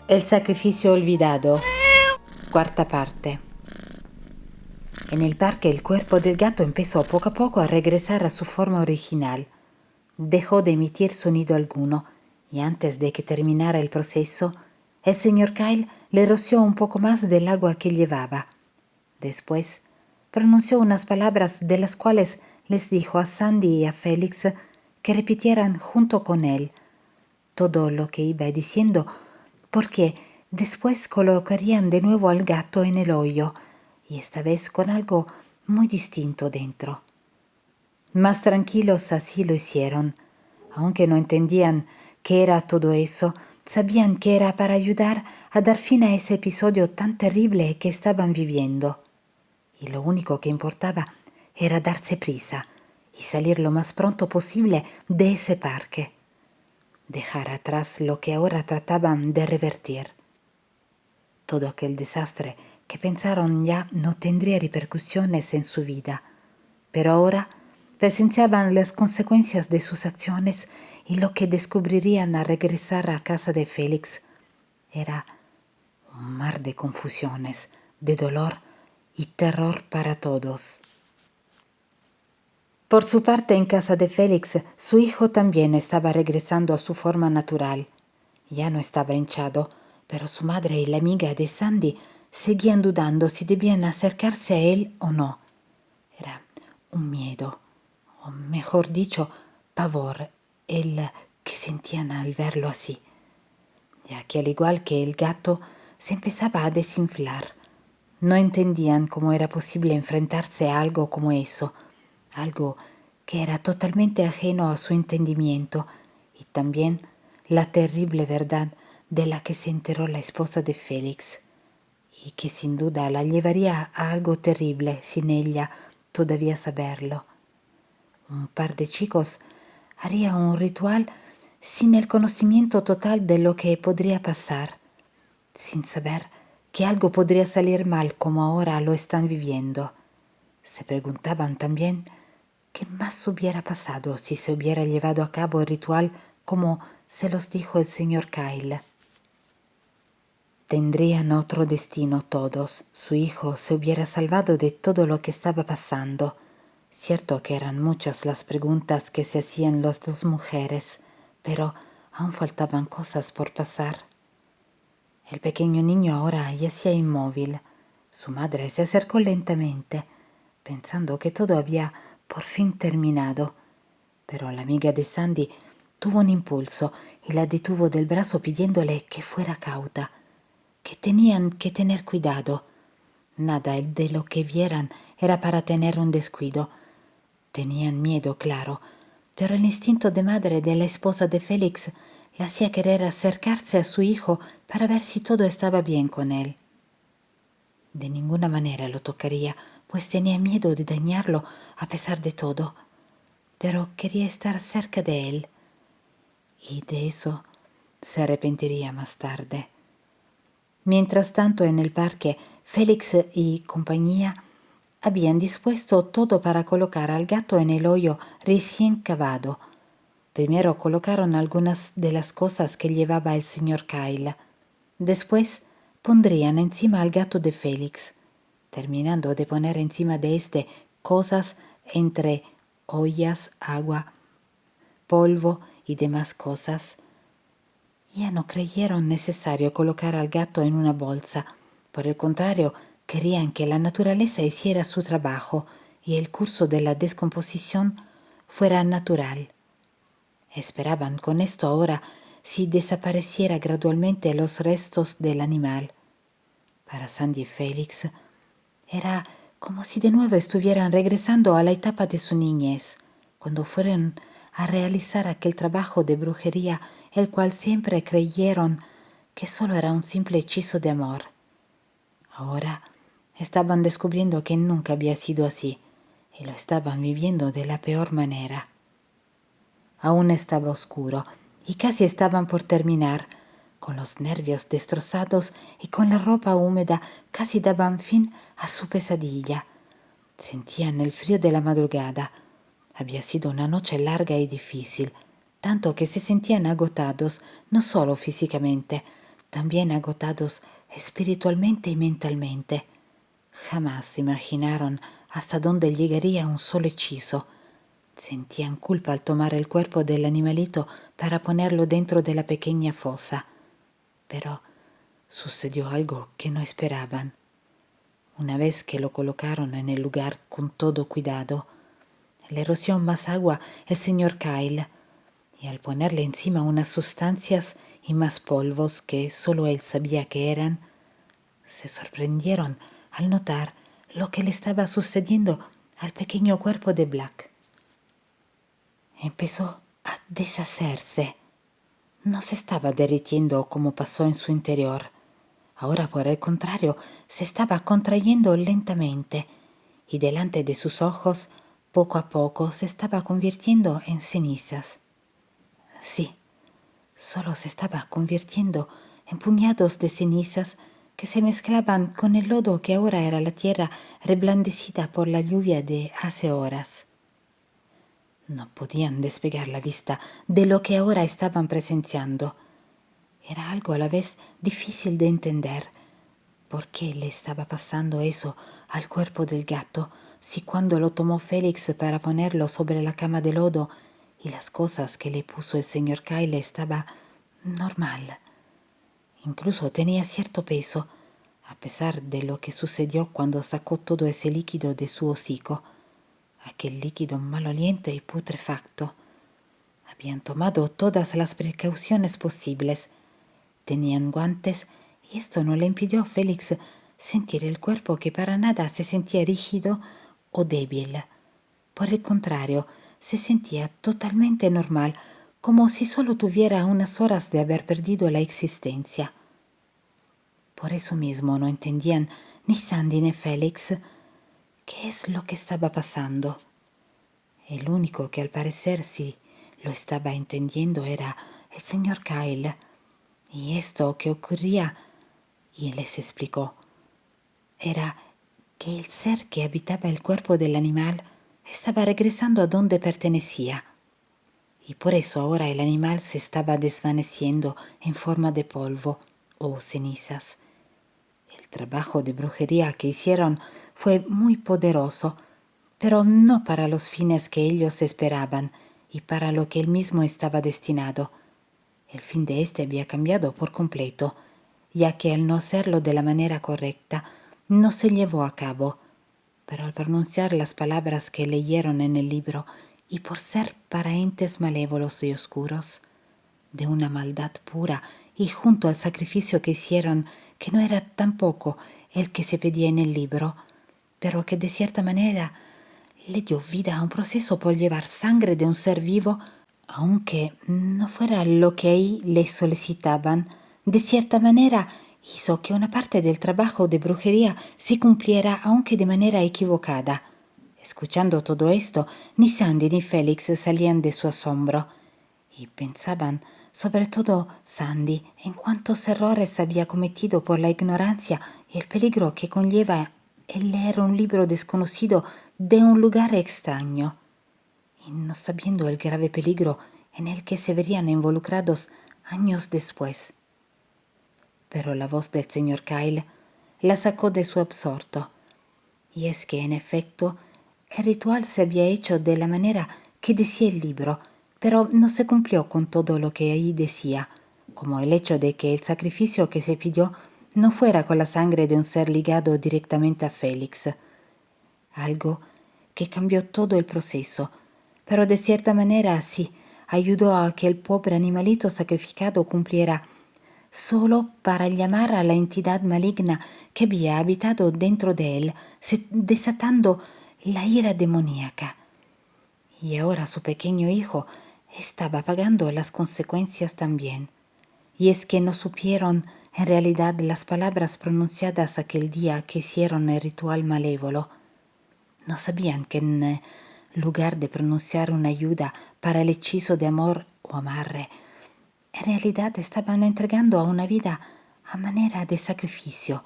El sacrificio olvidado. Cuarta parte. En el parque el cuerpo del gato empezó poco a poco a regresar a su forma original. Dejó de emitir sonido alguno y antes de que terminara el proceso, el señor Kyle le roció un poco más del agua que llevaba. Después pronunció unas palabras de las cuales les dijo a Sandy y a Félix que repitieran junto con él todo lo que iba diciendo, porque después colocarían de nuevo al gato en el hoyo, y esta vez con algo muy distinto dentro. Más tranquilos así lo hicieron. Aunque no entendían qué era todo eso, sabían que era para ayudar a dar fin a ese episodio tan terrible que estaban viviendo. Y lo único que importaba era darse prisa y salir lo más pronto posible de ese parque. Dejar atrás lo que ahora trataban de revertir. Todo aquel desastre que pensaron ya no tendría repercusiones en su vida, pero ahora presenciaban las consecuencias de sus acciones y lo que descubrirían al regresar a casa de Félix era un mar de confusiones, de dolor y terror para todos. Por su parte, en casa de Félix, su hijo también estaba regresando a su forma natural. Ya no estaba hinchado, pero su madre y la amiga de Sandy seguían dudando si debían acercarse a él o no. Era un miedo, o mejor dicho, pavor, el que sentían al verlo así, ya que al igual que el gato, se empezaba a desinflar. No entendían cómo era posible enfrentarse a algo como eso, algo que era totalmente ajeno a su entendimiento, y también la terrible verdad de la que se enteró la esposa de Félix, y que sin duda la llevaría a algo terrible sin ella todavía saberlo. Un par de chicos haría un ritual sin el conocimiento total de lo que podría pasar, sin saber que algo podría salir mal como ahora lo están viviendo. Se preguntaban también qué más hubiera pasado si se hubiera llevado a cabo el ritual como se los dijo el señor Kyle. Tendrían otro destino todos. Su hijo se hubiera salvado de todo lo que estaba pasando. Cierto que eran muchas las preguntas que se hacían las dos mujeres, pero aún faltaban cosas por pasar. El pequeño niño ahora yacía inmóvil. Su madre se acercó lentamente, pensando que todo había por fin terminado. Pero la amiga de Sandy tuvo un impulso y la detuvo del brazo pidiéndole que fuera cauta, que tenían que tener cuidado. Nada de lo que vieran era para tener un descuido. Tenían miedo, claro, pero el instinto de madre de la esposa de Félix la hacía querer acercarse a su hijo para ver si todo estaba bien con él. De ninguna manera lo tocaría, pues tenía miedo de dañarlo a pesar de todo, pero quería estar cerca de él, y de eso se arrepentiría más tarde. Mientras tanto, en el parque, Félix y compañía habían dispuesto todo para colocar al gato en el hoyo recién cavado. Primero colocaron algunas de las cosas que llevaba el señor Kyle. Después pondrían encima al gato de Félix, terminando de poner encima de éste cosas entre ollas, agua, polvo y demás cosas. Ya no creyeron necesario colocar al gato en una bolsa. Por el contrario, querían que la naturaleza hiciera su trabajo y el curso de la descomposición fuera natural. Esperaban con esto ahora si desapareciera gradualmente los restos del animal. Para Sandy y Félix era como si de nuevo estuvieran regresando a la etapa de su niñez, cuando fueron a realizar aquel trabajo de brujería, el cual siempre creyeron que solo era un simple hechizo de amor. Ahora estaban descubriendo que nunca había sido así, y lo estaban viviendo de la peor manera. Aún estaba oscuro, y casi estaban por terminar. Con los nervios destrozados y con la ropa húmeda casi daban fin a su pesadilla. Sentían el frío de la madrugada. Había sido una noche larga y difícil, tanto que se sentían agotados, no solo físicamente, también agotados espiritualmente y mentalmente. Jamás imaginaron hasta dónde llegaría un solo hechizo. Sentían culpa al tomar el cuerpo del animalito para ponerlo dentro de la pequeña fosa. Pero sucedió algo que no esperaban. Una vez que lo colocaron en el lugar con todo cuidado, le roció más agua el señor Kyle, y al ponerle encima unas sustancias y más polvos que solo él sabía que eran, se sorprendieron al notar lo que le estaba sucediendo al pequeño cuerpo de Black. Empezó a deshacerse. No se estaba derritiendo como pasó en su interior. Ahora, por el contrario, se estaba contrayendo lentamente y delante de sus ojos, poco a poco, se estaba convirtiendo en cenizas. Sí, solo se estaba convirtiendo en puñados de cenizas que se mezclaban con el lodo que ahora era la tierra reblandecida por la lluvia de hace horas. No podían despegar la vista de lo que ahora estaban presenciando. Era algo a la vez difícil de entender. ¿Por qué le estaba pasando eso al cuerpo del gato si cuando lo tomó Félix para ponerlo sobre la cama de lodo y las cosas que le puso el señor Kyle estaba normal? Incluso tenía cierto peso, a pesar de lo que sucedió cuando sacó todo ese líquido de su hocico, aquel líquido maloliente y putrefacto. Habían tomado todas las precauciones posibles. Tenían guantes y esto no le impidió a Félix sentir el cuerpo que para nada se sentía rígido o débil. Por el contrario, se sentía totalmente normal, como si solo tuviera unas horas de haber perdido la existencia. Por eso mismo no entendían ni Sandy ni Félix qué es lo que estaba pasando. El único que al parecer sí lo estaba entendiendo era el señor Kyle. Y esto que ocurría, y les explicó, era que el ser que habitaba el cuerpo del animal estaba regresando a donde pertenecía. Y por eso ahora el animal se estaba desvaneciendo en forma de polvo o cenizas. El trabajo de brujería que hicieron fue muy poderoso, pero no para los fines que ellos esperaban y para lo que él mismo estaba destinado. El fin de éste había cambiado por completo, ya que al no hacerlo de la manera correcta, no se llevó a cabo. Pero al pronunciar las palabras que leyeron en el libro, y por ser para entes malévolos y oscuros, de una maldad pura, y junto al sacrificio que hicieron, que no era tampoco el que se pedía en el libro, pero que de cierta manera le dio vida a un proceso por llevar sangre de un ser vivo, aunque no fuera lo que ahí le solicitaban, de cierta manera hizo que una parte del trabajo de brujería se cumpliera aunque de manera equivocada. Escuchando todo esto, ni Sandy ni Félix salían de su asombro y pensaban, sobre todo Sandy, en cuántos errores había cometido por la ignorancia y el peligro que conlleva el leer un libro desconocido de un lugar extraño, y no sabiendo el grave peligro en el que se verían involucrados años después. Pero la voz del señor Kyle la sacó de su absorto, y es que en efecto el ritual se había hecho de la manera que decía el libro, pero no se cumplió con todo lo que ahí decía, como el hecho de que el sacrificio que se pidió no fuera con la sangre de un ser ligado directamente a Félix. Algo que cambió todo el proceso, pero de cierta manera sí ayudó a que el pobre animalito sacrificado cumpliera solo para llamar a la entidad maligna que había habitado dentro de él, desatando la ira demoníaca. Y ahora su pequeño hijo estaba pagando las consecuencias también. Y es que no supieron en realidad las palabras pronunciadas aquel día que hicieron el ritual malévolo. No sabían que en lugar de pronunciar una ayuda para el hechizo de amor o amarre, en realidad estaban entregando a una vida a manera de sacrificio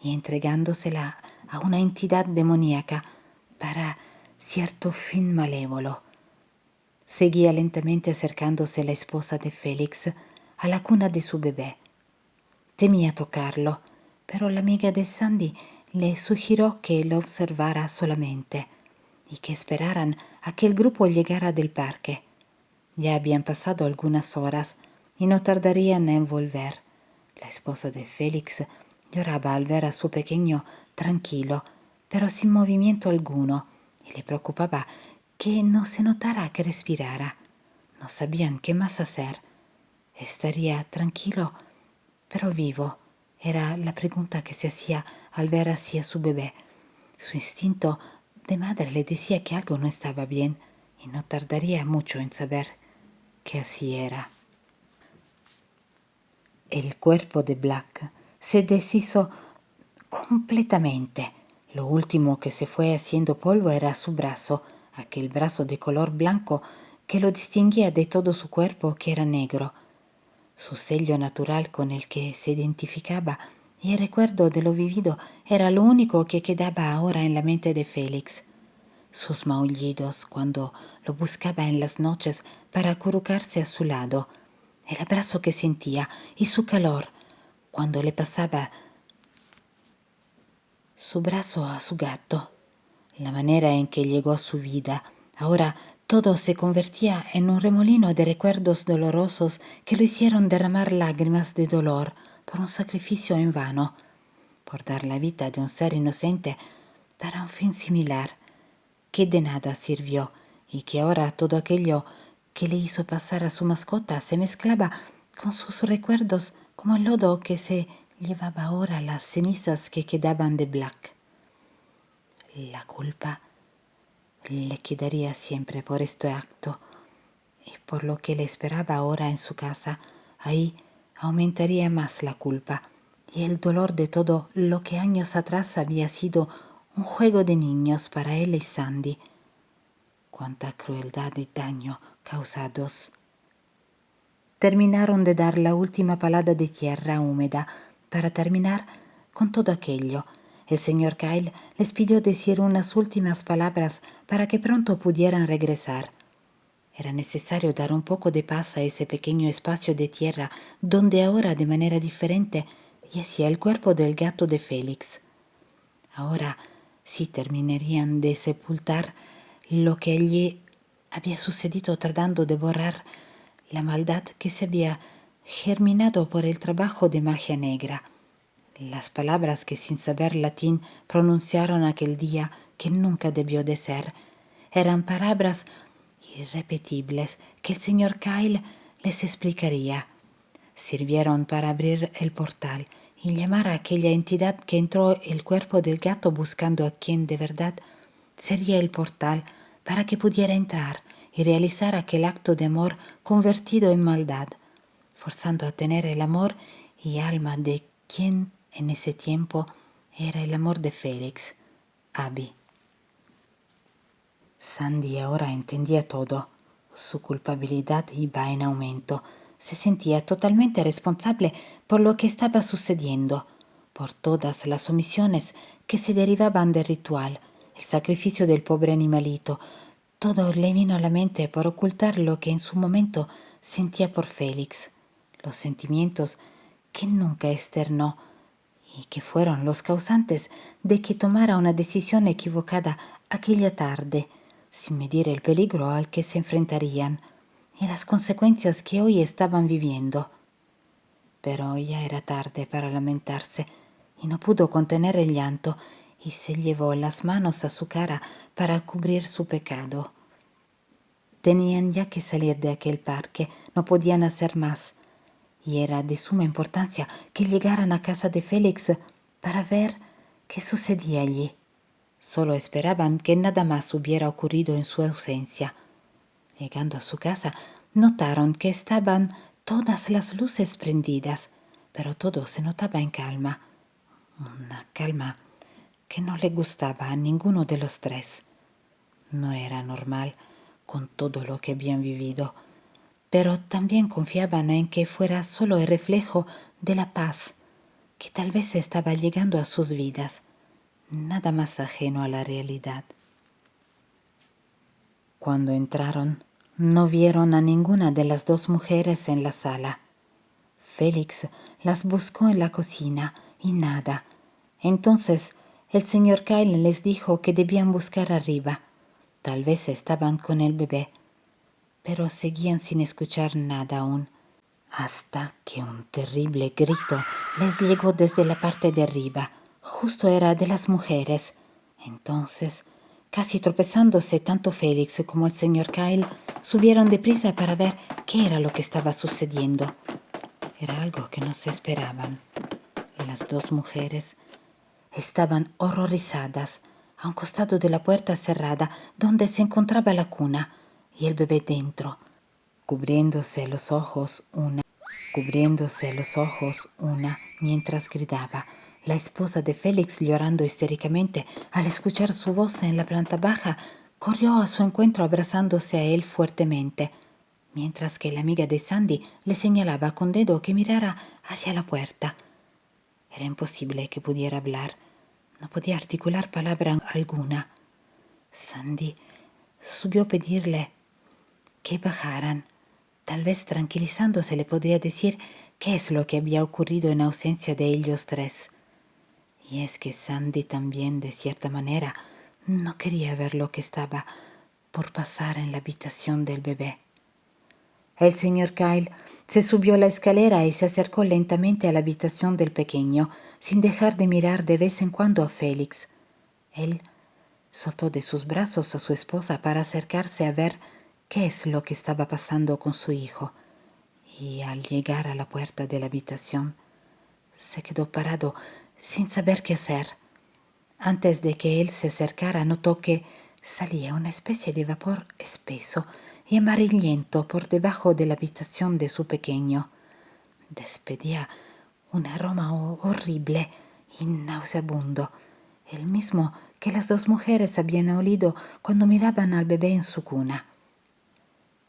y entregándosela a una entidad demoníaca para cierto fin malévolo. Seguía lentamente acercándose la esposa de Félix a la cuna de su bebé. Temía tocarlo, pero la amiga de Sandy le sugirió que lo observara solamente y que esperaran a que el grupo llegara del parque. Ya habían pasado algunas horas y no tardarían en volver. La esposa de Félix lloraba al ver a su pequeño tranquilo, pero sin movimiento alguno, y le preocupaba que no se notara que respirara. No sabían qué más hacer. ¿Estaría tranquilo, pero vivo? Era la pregunta que se hacía al ver así a su bebé. Su instinto de madre le decía que algo no estaba bien y no tardaría mucho en saber que así era. El cuerpo de Black se deshizo completamente. Lo último que se fue haciendo polvo era su brazo, aquel brazo de color blanco que lo distinguía de todo su cuerpo, que era negro. Su sello natural con el que se identificaba y el recuerdo de lo vivido era lo único que quedaba ahora en la mente de Félix. Sus maullidos cuando lo buscaba en las noches para acurrucarse a su lado, el abrazo que sentía y su calor cuando le pasaba su brazo a su gato, la manera en que llegó a su vida. Ahora todo se convertía en un remolino de recuerdos dolorosos que lo hicieron derramar lágrimas de dolor por un sacrificio en vano, por dar la vida de un ser inocente para un fin similar, que de nada sirvió y que ahora todo aquello que le hizo pasar a su mascota se mezclaba con sus recuerdos como el lodo que se llevaba ahora las cenizas que quedaban de Black. La culpa le quedaría siempre por este acto y por lo que le esperaba ahora en su casa. Ahí aumentaría más la culpa y el dolor de todo lo que años atrás había sido un juego de niños para él y Sandy. Cuánta crueldad y daño causados. Terminaron de dar la última palada de tierra húmeda para terminar con todo aquello. El señor Kyle les pidió decir unas últimas palabras para que pronto pudieran regresar. Era necesario dar un poco de paz a ese pequeño espacio de tierra donde ahora de manera diferente yacía el cuerpo del gato de Félix. Ahora sí terminarían de sepultar lo que allí había sucedido tratando de borrar la maldad que se había germinado por el trabajo de magia negra. Las palabras que sin saber latín pronunciaron aquel día que nunca debió de ser, eran palabras irrepetibles que el señor Kyle les explicaría. Sirvieron para abrir el portal y llamar a aquella entidad que entró el cuerpo del gato buscando a quien de verdad sería el portal para que pudiera entrar y realizar aquel acto de amor convertido en maldad, forzando a tener el amor y alma de quien en ese tiempo era el amor de Félix, Abby. Sandy ahora entendía todo. Su culpabilidad iba en aumento. Se sentía totalmente responsable por lo que estaba sucediendo, por todas las omisiones que se derivaban del ritual, el sacrificio del pobre animalito. Todo le vino a la mente por ocultar lo que en su momento sentía por Félix, los sentimientos que nunca externó y que fueron los causantes de que tomara una decisión equivocada aquella tarde, sin medir el peligro al que se enfrentarían y las consecuencias que hoy estaban viviendo. Pero ya era tarde para lamentarse y no pudo contener el llanto y se llevó las manos a su cara para cubrir su pecado. Tenían ya que salir de aquel parque, no podían hacer más, y era de suma importancia que llegaran a casa de Félix para ver qué sucedía allí. Solo esperaban que nada más hubiera ocurrido en su ausencia. Llegando a su casa, notaron que estaban todas las luces prendidas, pero todo se notaba en calma, una calma que no le gustaba a ninguno de los tres. No era normal con todo lo que habían vivido, pero también confiaban en que fuera solo el reflejo de la paz que tal vez estaba llegando a sus vidas, nada más ajeno a la realidad. Cuando entraron, no vieron a ninguna de las dos mujeres en la sala. Félix las buscó en la cocina y nada. Entonces el señor Kyle les dijo que debían buscar arriba. Tal vez estaban con el bebé, pero seguían sin escuchar nada aún, hasta que un terrible grito les llegó desde la parte de arriba. Justo era de las mujeres. Entonces, casi tropezándose, tanto Félix como el señor Kyle subieron deprisa para ver qué era lo que estaba sucediendo. Era algo que no se esperaban. Las dos mujeres estaban horrorizadas a un costado de la puerta cerrada donde se encontraba la cuna y el bebé dentro, cubriéndose los ojos una mientras gritaba. La esposa de Félix, llorando histéricamente al escuchar su voz en la planta baja, corrió a su encuentro abrazándose a él fuertemente, mientras que la amiga de Sandy le señalaba con dedo que mirara hacia la puerta. Era imposible que pudiera hablar. No podía articular palabra alguna. Sandy subió a pedirle que bajaran. Tal vez tranquilizándose le podría decir qué es lo que había ocurrido en ausencia de ellos tres. Y es que Sandy también, de cierta manera, no quería ver lo que estaba por pasar en la habitación del bebé. El señor Kyle se subió la escalera y se acercó lentamente a la habitación del pequeño, sin dejar de mirar de vez en cuando a Félix. Él soltó de sus brazos a su esposa para acercarse a ver qué es lo que estaba pasando con su hijo, y al llegar a la puerta de la habitación, se quedó parado sin saber qué hacer. Antes de que él se acercara, notó que salía una especie de vapor espeso y amarillento por debajo de la habitación de su pequeño. Despedía un aroma horrible y nauseabundo, el mismo que las dos mujeres habían olido cuando miraban al bebé en su cuna.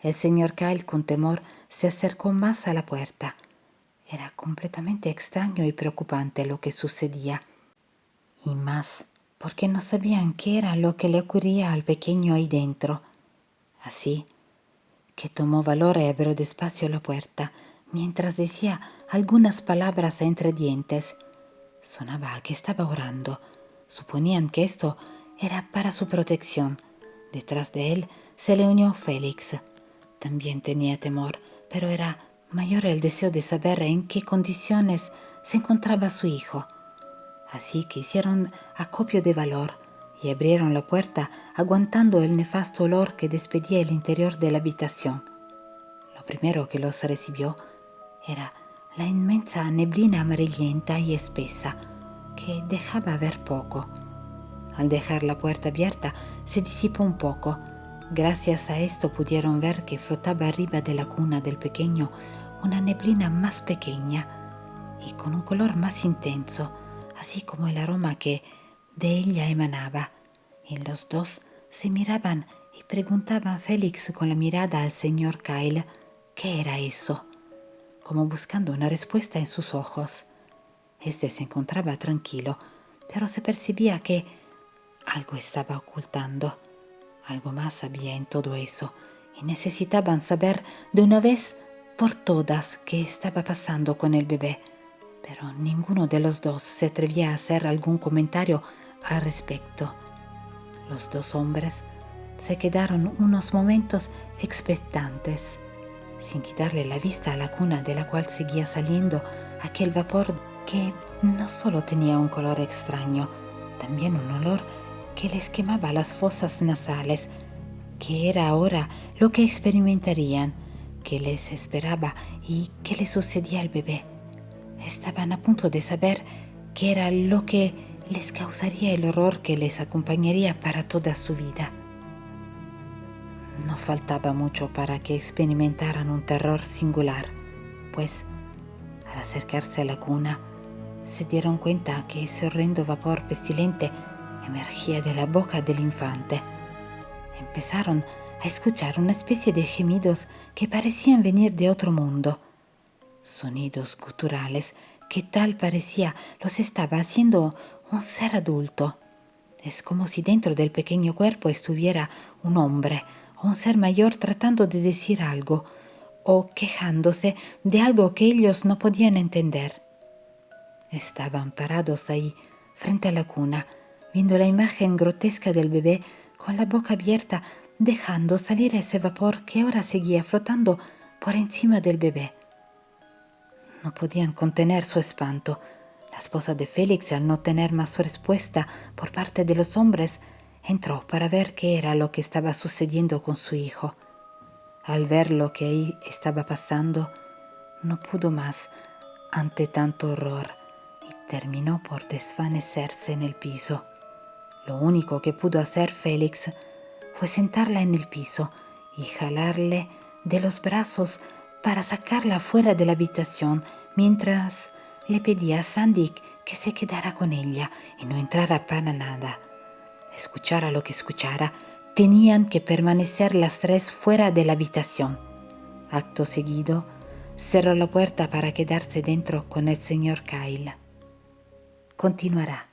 El señor Kyle, con temor, se acercó más a la puerta. Era completamente extraño y preocupante lo que sucedía. Y más, porque no sabían qué era lo que le ocurría al pequeño ahí dentro. Así que tomó valor y abrió despacio la puerta, mientras decía algunas palabras entre dientes. Sonaba que estaba orando. Suponían que esto era para su protección. Detrás de él se le unió Félix. También tenía temor, pero era mayor el deseo de saber en qué condiciones se encontraba su hijo. Así que hicieron acopio de valor y abrieron la puerta aguantando el nefasto olor que despedía el interior de la habitación. Lo primero que los recibió era la inmensa neblina amarillenta y espesa que dejaba ver poco. Al dejar la puerta abierta se disipó un poco. Gracias a esto pudieron ver que flotaba arriba de la cuna del pequeño una neblina más pequeña y con un color más intenso, así como el aroma que de ella emanaba. Y los dos se miraban y preguntaban a Félix con la mirada al señor Kyle qué era eso, como buscando una respuesta en sus ojos. Este se encontraba tranquilo, pero se percibía que algo estaba ocultando. Algo más había en todo eso, y necesitaban saber de una vez por todas qué estaba pasando con el bebé. Pero ninguno de los dos se atrevía a hacer algún comentario al respecto. Los dos hombres se quedaron unos momentos expectantes, sin quitarle la vista a la cuna de la cual seguía saliendo aquel vapor que no solo tenía un color extraño, también un olor que les quemaba las fosas nasales, que era ahora lo que experimentarían, que les esperaba y que le sucedía al bebé. Estaban a punto de saber qué era lo que les causaría el horror que les acompañaría para toda su vida. No faltaba mucho para que experimentaran un terror singular, pues al acercarse a la cuna se dieron cuenta que ese horrendo vapor pestilente emergía de la boca del infante. Empezaron a escuchar una especie de gemidos que parecían venir de otro mundo, sonidos guturales que tal parecía los estaba haciendo un ser adulto. Es como si dentro del pequeño cuerpo estuviera un hombre o un ser mayor tratando de decir algo, o quejándose de algo que ellos no podían entender. Estaban parados ahí, frente a la cuna, viendo la imagen grotesca del bebé con la boca abierta, dejando salir ese vapor que ahora seguía flotando por encima del bebé. No podían contener su espanto. La esposa de Félix, al no tener más respuesta por parte de los hombres, entró para ver qué era lo que estaba sucediendo con su hijo. Al ver lo que ahí estaba pasando, no pudo más ante tanto horror y terminó por desvanecerse en el piso. Lo único que pudo hacer Félix fue sentarla en el piso y jalarle de los brazos para sacarla fuera de la habitación mientras le pedía a Sandy que se quedara con ella y no entrara para nada. Escuchara lo que escuchara, tenían que permanecer las tres fuera de la habitación. Acto seguido, cerró la puerta para quedarse dentro con el señor Kyle. Continuará.